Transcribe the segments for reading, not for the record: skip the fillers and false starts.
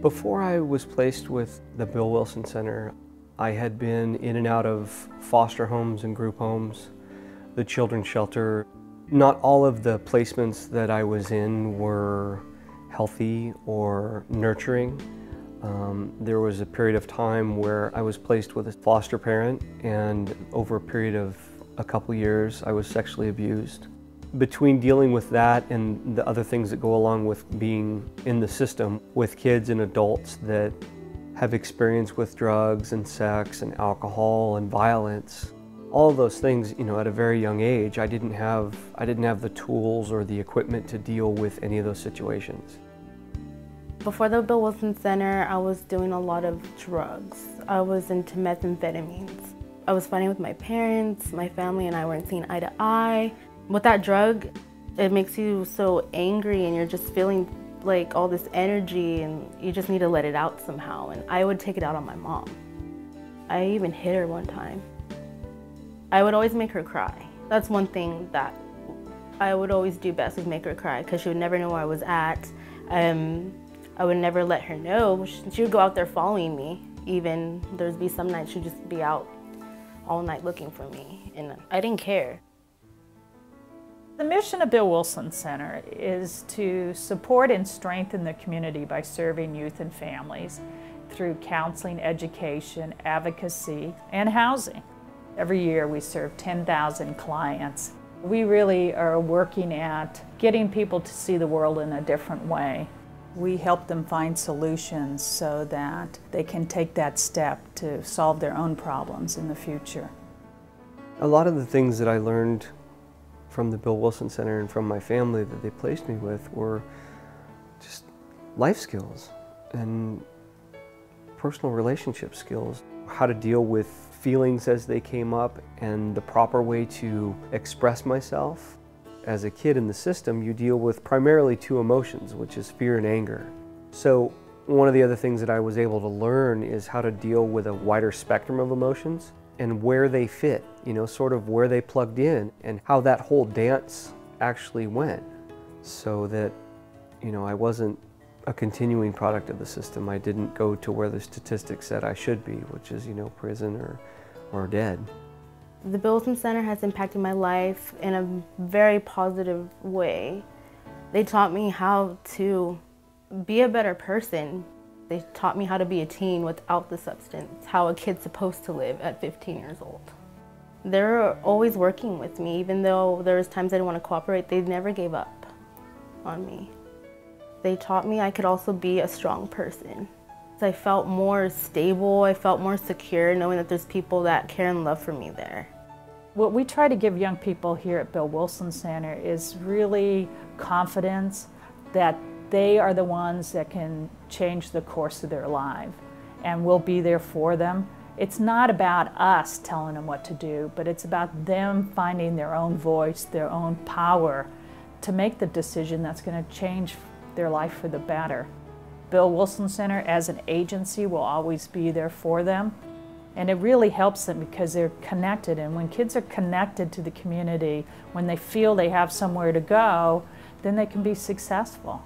Before I was placed with the Bill Wilson Center, I had been in and out of foster homes and group homes, the children's shelter. Not all of the placements that I was in were healthy or nurturing. There was a period of time where I was placed with a foster parent, and over a period of a couple years I was sexually abused. Between dealing with that and the other things that go along with being in the system with kids and adults that have experience with drugs and sex and alcohol and violence, all of those things, at a very young age, I didn't have the tools or the equipment to deal with any of those situations. Before the Bill Wilson Center, I was doing a lot of drugs. I was into methamphetamines. I was fighting with my parents, my family and I weren't seeing eye to eye. With that drug, it makes you so angry and you're just feeling like all this energy and you just need to let it out somehow. And I would take it out on my mom. I even hit her one time. I would always make her cry. That's one thing that I would always do best, was make her cry, because she would never know where I was at. I would never let her know. She would go out there following me. Even there'd be some nights she'd just be out all night looking for me, and I didn't care. The mission of Bill Wilson Center is to support and strengthen the community by serving youth and families through counseling, education, advocacy, and housing. Every year we serve 10,000 clients. We really are working at getting people to see the world in a different way. We help them find solutions so that they can take that step to solve their own problems in the future. A lot of the things that I learned from the Bill Wilson Center and from my family that they placed me with were just life skills and personal relationship skills. How to deal with feelings as they came up and the proper way to express myself. As a kid in the system, you deal with primarily two emotions, which is fear and anger. So one of the other things that I was able to learn is how to deal with a wider spectrum of emotions and where they fit, sort of where they plugged in and how that whole dance actually went, so that, I wasn't a continuing product of the system. I didn't go to where the statistics said I should be, which is, prison or dead. The Bill Wilson Center has impacted my life in a very positive way. They taught me how to be a better person. They taught me how to be a teen without the substance, how a kid's supposed to live at 15 years old. They're always working with me, even though there was times I didn't want to cooperate, they never gave up on me. They taught me I could also be a strong person. I felt more stable, I felt more secure knowing that there's people that care and love for me there. What we try to give young people here at Bill Wilson Center is really confidence that they are the ones that can change the course of their life, and we'll be there for them. It's not about us telling them what to do, but it's about them finding their own voice, their own power to make the decision that's going to change their life for the better. Bill Wilson Center as an agency will always be there for them, and it really helps them because they're connected, and when kids are connected to the community, when they feel they have somewhere to go, then they can be successful.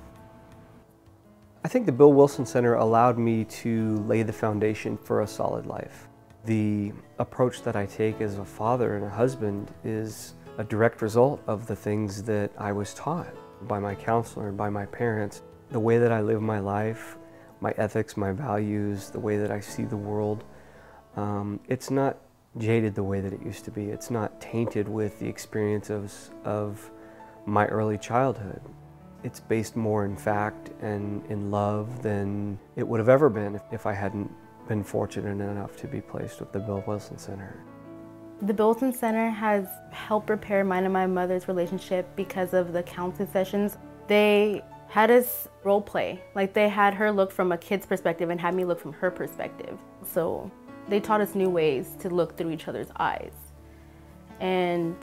I think the Bill Wilson Center allowed me to lay the foundation for a solid life. The approach that I take as a father and a husband is a direct result of the things that I was taught by my counselor and by my parents. The way that I live my life, my ethics, my values, the way that I see the world, it's not jaded the way that it used to be. It's not tainted with the experiences of my early childhood. It's based more in fact and in love than it would have ever been if I hadn't been fortunate enough to be placed with the Bill Wilson Center. The Bill Wilson Center has helped repair mine and my mother's relationship because of the counseling sessions. They had us role play, like they had her look from a kid's perspective and had me look from her perspective. So they taught us new ways to look through each other's eyes. And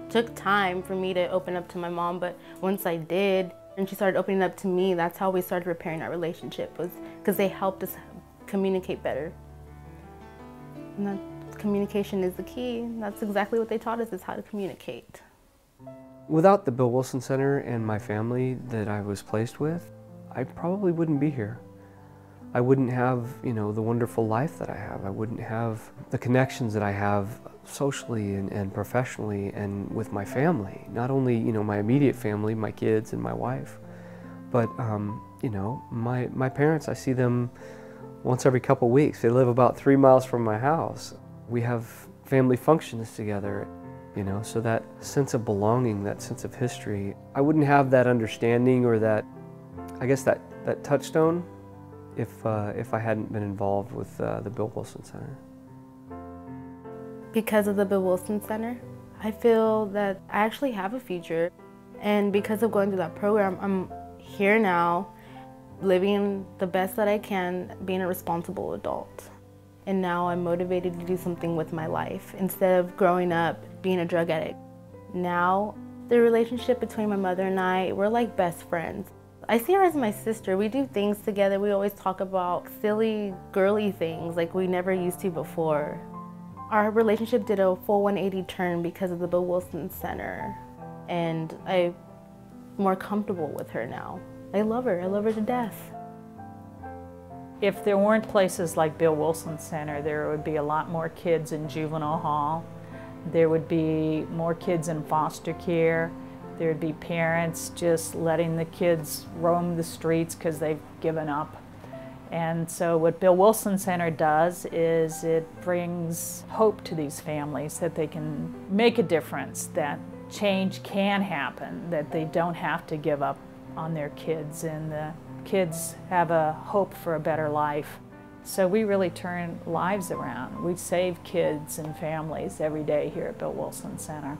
took time for me to open up to my mom, but once I did, and she started opening up to me, that's how we started repairing our relationship, was because they helped us communicate better. And that communication is the key. That's exactly what they taught us, is how to communicate. Without the Bill Wilson Center and my family that I was placed with, I probably wouldn't be here. I wouldn't have, you know, the wonderful life that I have. I wouldn't have the connections that I have socially and professionally and with my family. Not only, you know, my immediate family, my kids and my wife, but, you know, my parents, I see them once every couple weeks. They live about 3 miles from my house. We have family functions together, you know, so that sense of belonging, that sense of history, I wouldn't have that understanding or that, I guess that touchstone if I hadn't been involved with the Bill Wilson Center. Because of the Bill Wilson Center, I feel that I actually have a future. And because of going through that program, I'm here now, living the best that I can, being a responsible adult. And now I'm motivated to do something with my life instead of growing up being a drug addict. Now, the relationship between my mother and I, we're like best friends. I see her as my sister. We do things together. We always talk about silly, girly things like we never used to before. Our relationship did a full 180 turn because of the Bill Wilson Center. And I'm more comfortable with her now. I love her to death. If there weren't places like Bill Wilson Center, there would be a lot more kids in juvenile hall. There would be more kids in foster care. There would be parents just letting the kids roam the streets because they've given up. And so what Bill Wilson Center does is it brings hope to these families that they can make a difference, that change can happen, that they don't have to give up on their kids, and the kids have a hope for a better life. So we really turn lives around. We save kids and families every day here at Bill Wilson Center.